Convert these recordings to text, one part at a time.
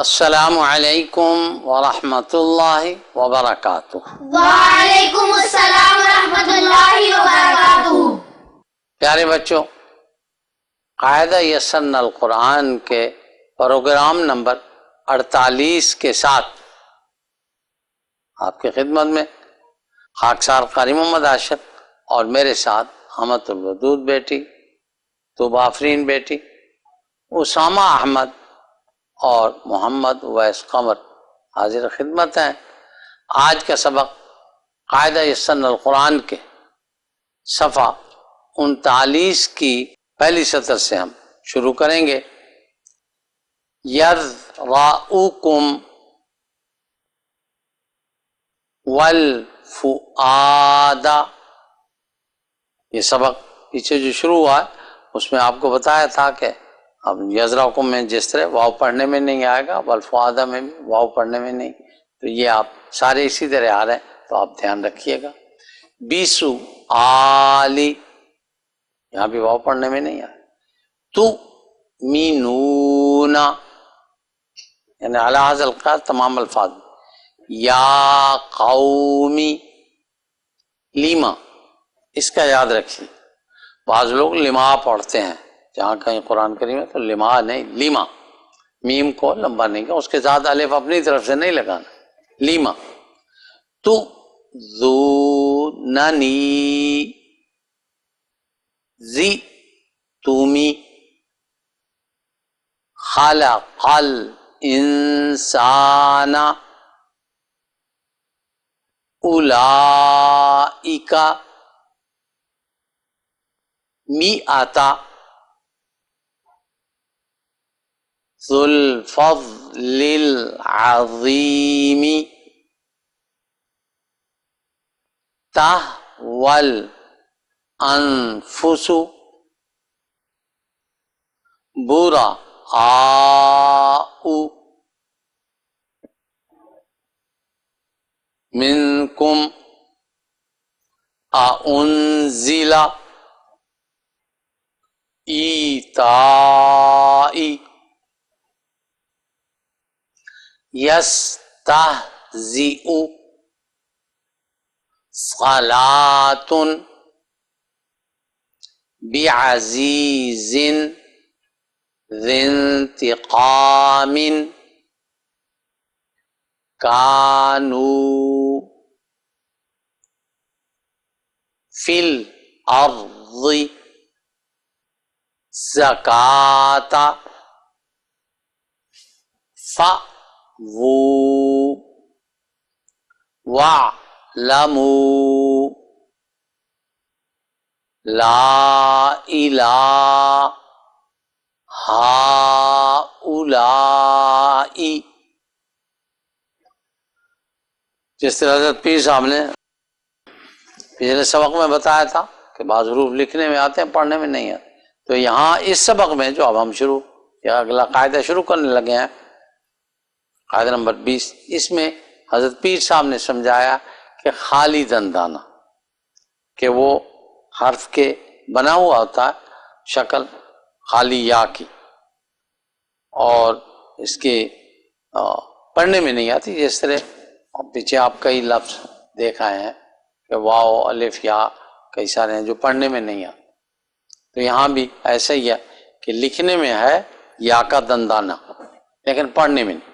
السلام علیکم ورحمۃ اللہ وبرکاتہ۔ وعلیکم السلام ورحمۃ اللہ وبرکاتہ۔ پیارے بچوں، قاعدہ یسرنا القرآن کے پروگرام نمبر 48 کے ساتھ آپ کی خدمت میں خاکسار قاری محمد اشرف اور میرے ساتھ حمد الودود بیٹی، طوبیٰ آفرین بیٹی، اسامہ احمد اور محمد ویس قمر حاضر خدمت ہیں۔ آج کا سبق قاعدہ یسرنا القرآن کے صفحہ 39 کی پہلی سطر سے ہم شروع کریں گے۔ یذرؤکم والفؤاد، یہ سبق پیچھے جو شروع ہوا ہے اس میں آپ کو بتایا تھا کہ اب یذرؤکم میں جس طرح واو پڑھنے میں نہیں آئے گا، والفؤاد میں بھی واو پڑھنے میں نہیں، تو یہ آپ سارے اسی طرح آ رہے ہیں، تو آپ دھیان رکھیے گا۔ بیسو آلی، یہاں بھی واو پڑھنے میں نہیں آئے۔ تو مینون، یعنی علی ھذا القیاس تمام الفاظ۔ یا قومی، لیما، اس کا یاد رکھیے، بعض لوگ لما پڑھتے ہیں، جہاں کہیں قرآن کریم ہے تو لما نہیں، لیما، میم کو لمبا نہیں کیا، اس کے ساتھ الف اپنی طرف سے نہیں لگانا، لیما۔ تو ذوننی، زی تومی، خلق الانسان، اولئک، مئۃ، ذو الفضل العظیم، تہوی الانفس، براء منکم، انزل، ایتاء، یستہزئ، صلاۃ، بعزیز ذی انتقام، کانوا فی الارض زکاۃ، فأووا واعلموا لا الہ ہؤلاء۔ جس طرح حضرت پیر صاحب نے پچھلے سبق میں بتایا تھا کہ بعض حروف لکھنے میں آتے ہیں، پڑھنے میں نہیں آتے، تو یہاں اس سبق میں جو اب ہم اگلا قاعدہ شروع کرنے لگے ہیں، قاعدہ نمبر 20، اس میں حضرت پیر صاحب نے سمجھایا کہ خالی دندانہ، کہ وہ حرف کے بنا ہوا ہوتا ہے شکل خالی یا کی، اور اس کے پڑھنے میں نہیں آتی، جس طرح پیچھے آپ کئی لفظ دیکھ آئے ہیں کہ واو، الف، یا کئی سارے ہیں جو پڑھنے میں نہیں آتے، تو یہاں بھی ایسا ہی ہے کہ لکھنے میں ہے یا کا دندانہ لیکن پڑھنے میں نہیں۔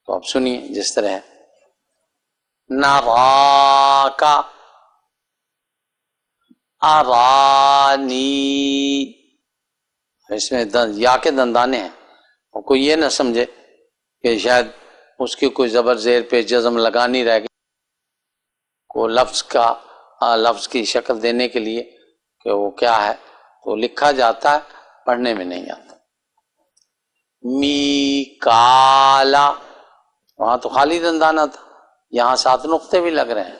تو آپ سنیے جس طرح ہے، نراکا، ارانی، اس میں یا کے دندانے ہیں، اور کوئی یہ نہ سمجھے کہ شاید اس کی کوئی زبر زیر پہ جزم لگانی رہ گئی، کو لفظ کی شکل دینے کے لیے کہ وہ کیا ہے، تو لکھا جاتا ہے، پڑھنے میں نہیں آتا۔ میکالا، وہاں تو خالی دندانہ تھا، یہاں 7 نقطے بھی لگ رہے ہیں،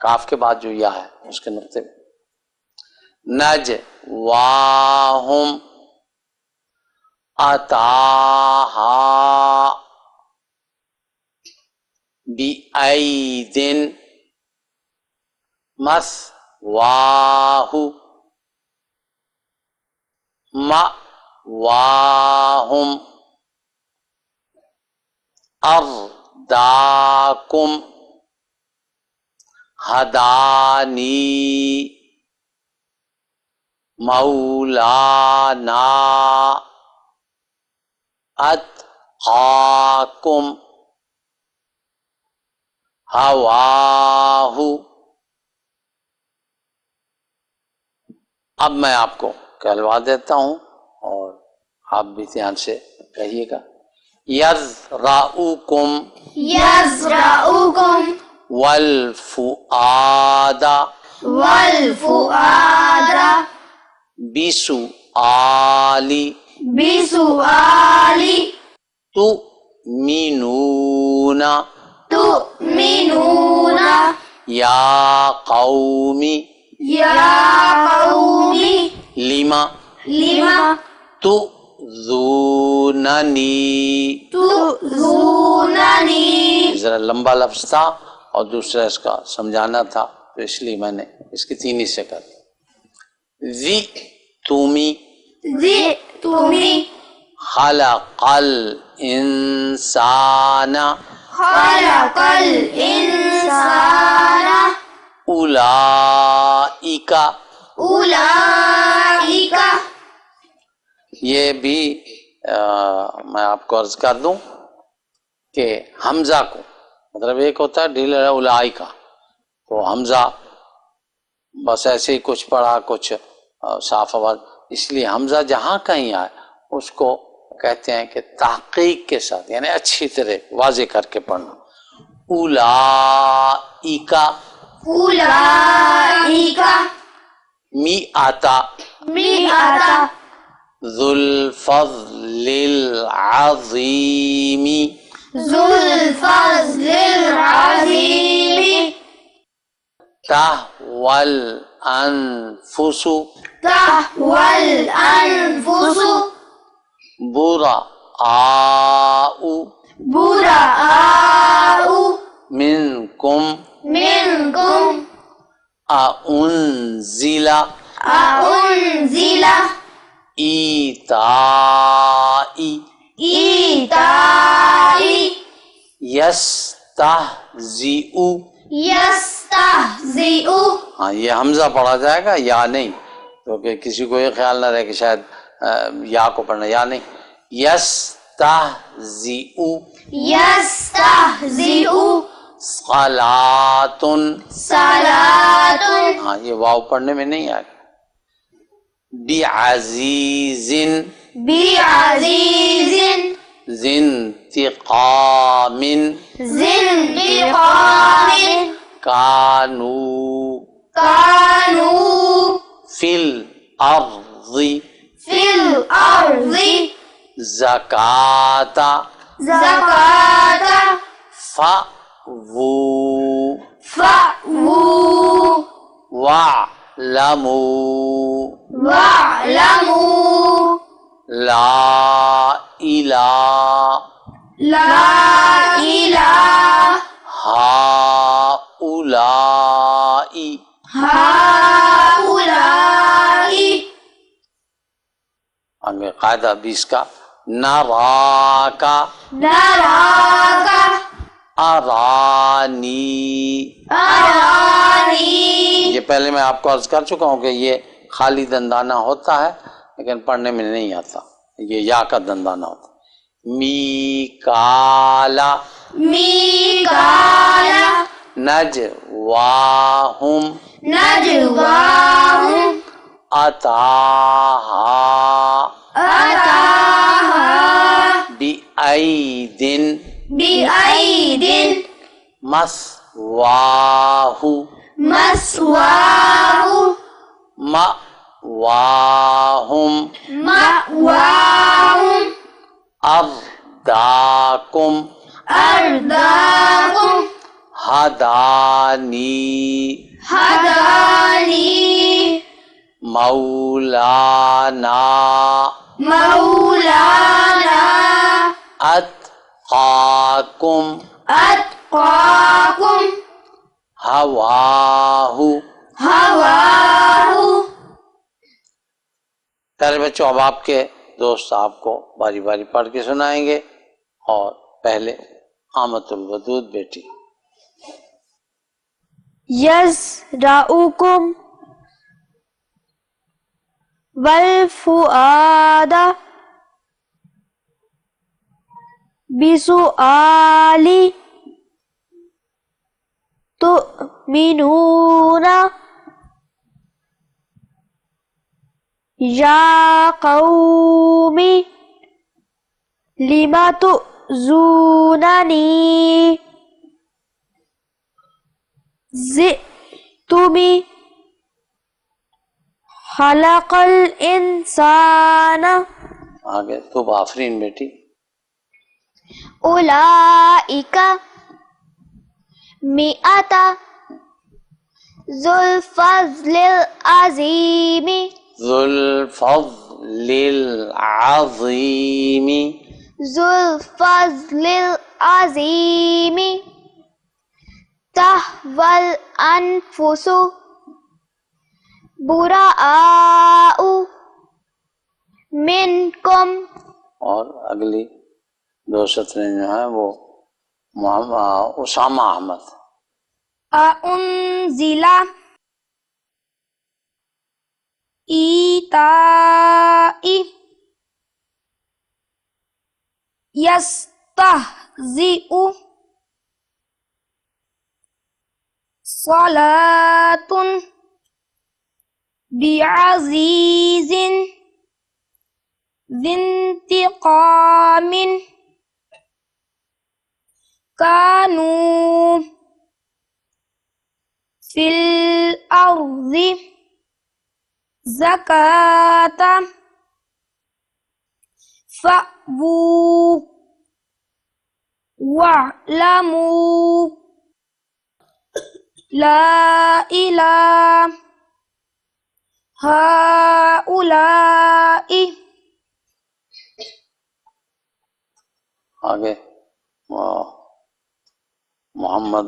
کاف کے بعد جو یا ہے اس کے نقطے بھی۔ نجواہم، اتاہا، بِأَیْدٍ، مثواہ، مأواہم، ارداکم، ہدانی، مولانا، اتقاکم، ہواہ۔ اب میں آپ کو کہلوا دیتا ہوں اور آپ بھی دھیان سے کہیے گا۔ یزرعکم یزرعکم والفؤاد والفؤاد بسؤال بسؤال تؤمنون تؤمنون یا قوم یا قوم لما لما تؤذوننی۔ تؤذوننی۔ ذرا لمبا لفظ تھا اور دوسرا اس کا سمجھانا تھا تو اس لیے میں نے اس کی تین حصے کر دی۔ ذی تمی جئتمی خلق الانسان خلق الانسان اولئک، اولئک۔ یہ بھی میں آپ کو عرض کر دوں کہ حمزہ کو مطلب ایک ہوتا ہے ڈھیل اولئک، تو حمزہ بس ایسے ہی کچھ پڑھا کچھ صاف آواز، اس لیے حمزہ جہاں کہیں آئے اس کو کہتے ہیں کہ تحقیق کے ساتھ یعنی اچھی طرح واضح کر کے پڑھنا۔ اولئک اولئک مئۃ مئۃ ذو الفضل العظیم ذو الفضل العظیم تہوی الانفس تهوى الأنفس براء براء منکم منكم أأنزل أأنزل إيتاء إيتاء يستهزئ۔ يستهزئ ہاں یہ حمزہ پڑھا جائے گا یا نہیں، کیونکہ کسی کو یہ خیال نہ رہے کہ شاید یا کو پڑھنا، یا نہیں، یستہزئ يستهزئ صلاۃ، صلاة ہاں یہ واو پڑھنے میں نہیں آئے گا، بعزیز بعزيز ذی انتقام ذي انتقام کانوا كانوا فی الارض في الأرض زکاة زكاة فأووا فأووا واعلموا واعلموا لا الہ لا إله ہؤلاء هؤلاء آگے قاعدہ 20 کا نراک نراك ارانی، أراني یہ پہلے میں آپ کو عرض کر چکا ہوں کہ یہ خالی دندانہ ہوتا ہے لیکن پڑھنے میں نہیں آتا، یہ یا کا دندانہ ہوتا ہے۔ میکالا ميكالا نجواہم نجواهم اتاہا أتاها بأید بأيد مثواہ مثواه مأواہم مأواهم ارداکم أرداكم ہدانی هداني مولانا مولانا اتقاکم أتقاكم ہواہ۔ هواه پیارے بچوں اب آپ کے دوست آپ کو باری باری پڑھ کے سنائیں گے اور پہلے آمت الودود بیٹی. یزرعکم والفؤاد بسؤال تؤمنون یا قوم لم تؤذوننی زئتم خلق الانسان. آگے تو آفرین بیٹی. اولئک مئۃ ذو الفضل العظیم ذو الفضل العظیم. ذو الفضل العظیم تہوی الانفس براء منکم. اور اگلی دو سطریں جو ہیں وہ اسامہ احمد. انزل ایتائی یستہزئ صلاۃ بعزیز ذی انتقام کانوا فی الارض زکاة فأووا واعلموا لا الہ ہؤلاء. آگے محمد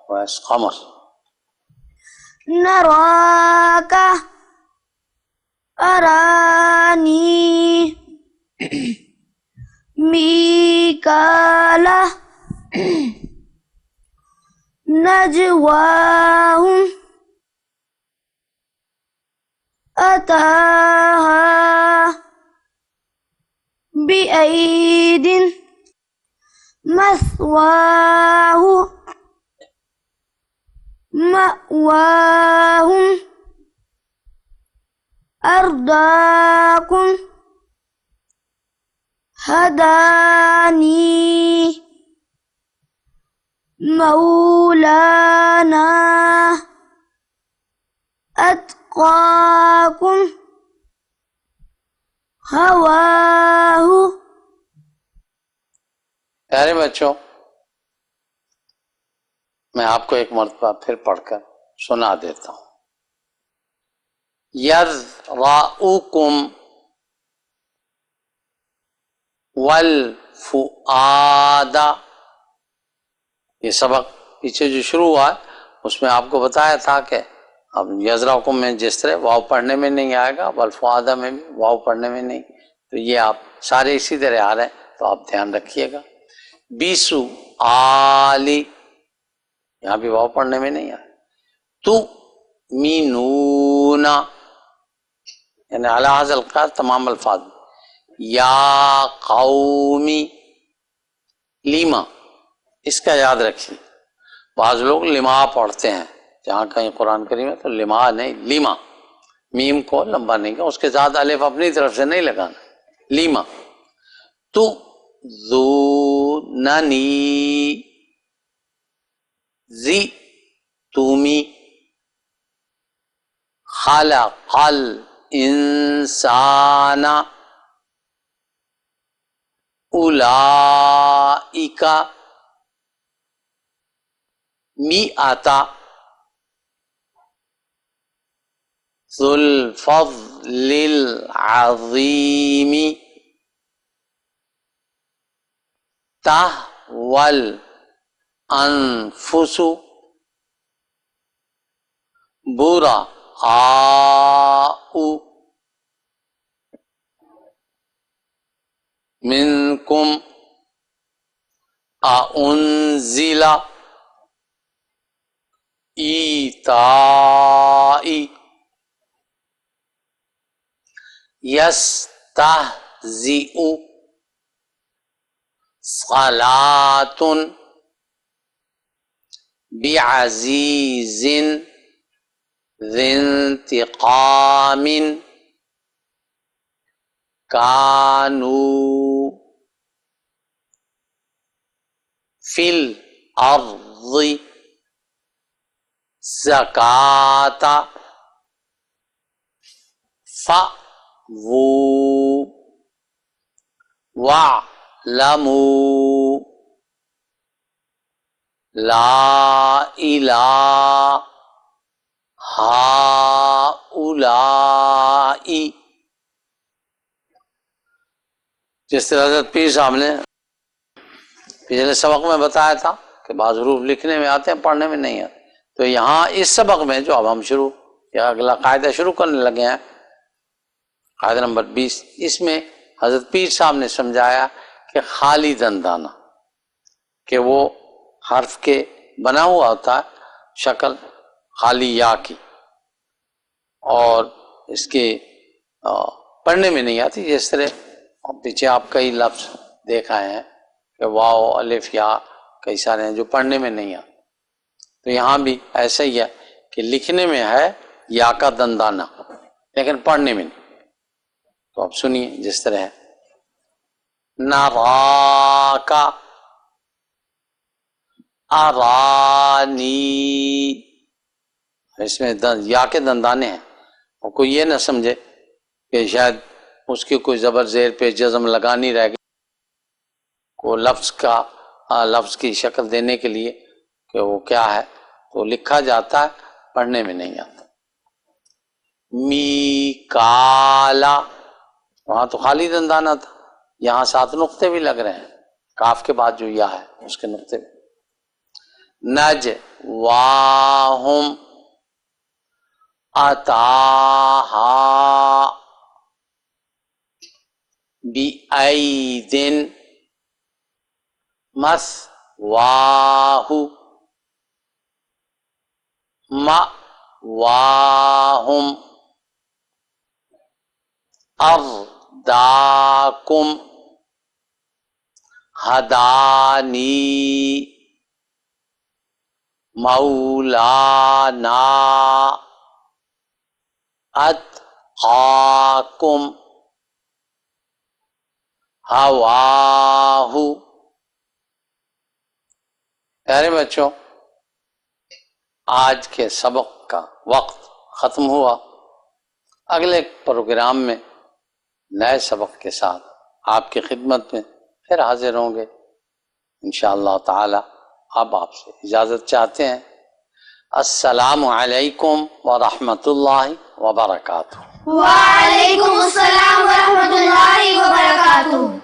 ویس قمر. نراک ارانی میکال نجواہم اتاہا بأید مثواہ مأواہم ارداکم ہدانی مولانا اتقاکم ہواہ. پیارے بچوں، میں آپ کو ایک مرتبہ پھر پڑھ کر سنا دیتا ہوں. یذرؤکم والفؤاد. یہ سبق پیچھے جو شروع ہوا ہے اس میں آپ کو بتایا تھا کہ اب یذرؤکم میں جس طرح واو پڑھنے میں نہیں آئے گا، والفؤاد میں بھی واو پڑھنے میں نہیں، تو یہ آپ سارے اسی طرح آ رہے ہیں تو آپ دھیان رکھیے گا. بسؤالی یہاں بھی واو پڑھنے میں نہیں آئے. تؤمنون یعنی علی ھذا القدر تمام الفاظ. یا قومی لیما، اس کا یاد رکھیے. بعض لوگ لما پڑھتے ہیں، جہاں کہیں قرآن کریم ہے تو لما نہیں لیما، میم کو لمبا نہیں کیا، اس کے ساتھ الف اپنی طرف سے نہیں لگانا. لیما. تو ذوننی زی تومی خلق الانسان اولئک مئۃ ذو الفضل العظیم تہوی الانفس براء منکم انزل ایتائی یستہزئ صلاۃ بعزیز ذی انتقام کانوا فی الارض زکاۃ فأووا واعلموا لا الہ ہؤلاء. جس طرح حضرت پیر صاحب نے پچھلے سبق میں بتایا تھا کہ بعض حروف لکھنے میں آتے ہیں پڑھنے میں نہیں آتے، تو یہاں اس سبق میں جو اب ہم یا اگلا قاعدہ شروع کرنے لگے ہیں، قاعدہ نمبر 20، اس میں حضرت پیر صاحب نے سمجھایا کہ خالی دندانہ کہ وہ حرف کے بنا ہوا ہوتا ہے شکل خالی یا کی، اور اس کے پڑھنے میں نہیں آتی. جس طرح پیچھے آپ کئی لفظ دیکھ آئے ہیں کہ واو الف یا کئی سارے ہیں جو پڑھنے میں نہیں آتے، تو یہاں بھی ایسا ہی ہے کہ لکھنے میں ہے یا کا دندانہ لیکن پڑھنے میں نہیں. تو آپ سنیے جس طرح ہے نراکا ارانی، اس میں یا کے دندانے ہیں، اور کوئی یہ نہ سمجھے کہ شاید اس کی کوئی زبر زیر پہ جزم لگانی رہ گئی کو لفظ کی شکل دینے کے لیے کہ وہ کیا ہے، تو لکھا جاتا ہے پڑھنے میں نہیں آتا. میکالا وہاں تو خالی دندانہ تھا، یہاں 7 نقطے بھی لگ رہے ہیں، کاف کے بعد جو یا ہے اس کے نقطے بھی. نجواہم اتاہا بِأَیْدٍ مثواہ مأواہم ارداکم ہدانی مولانا اتقاکم ہواہ. پیارے بچوں، آج کے سبق کا وقت ختم ہوا. اگلے پروگرام میں نئے سبق کے ساتھ آپ کی خدمت میں پھر حاضر ہوں گے انشاءاللہ تعالی. اب آپ سے اجازت چاہتے ہیں. السلام علیکم ورحمۃ اللہ وبرکاتہ. وعلیکم السلام ورحمۃ اللہ وبرکاتہ.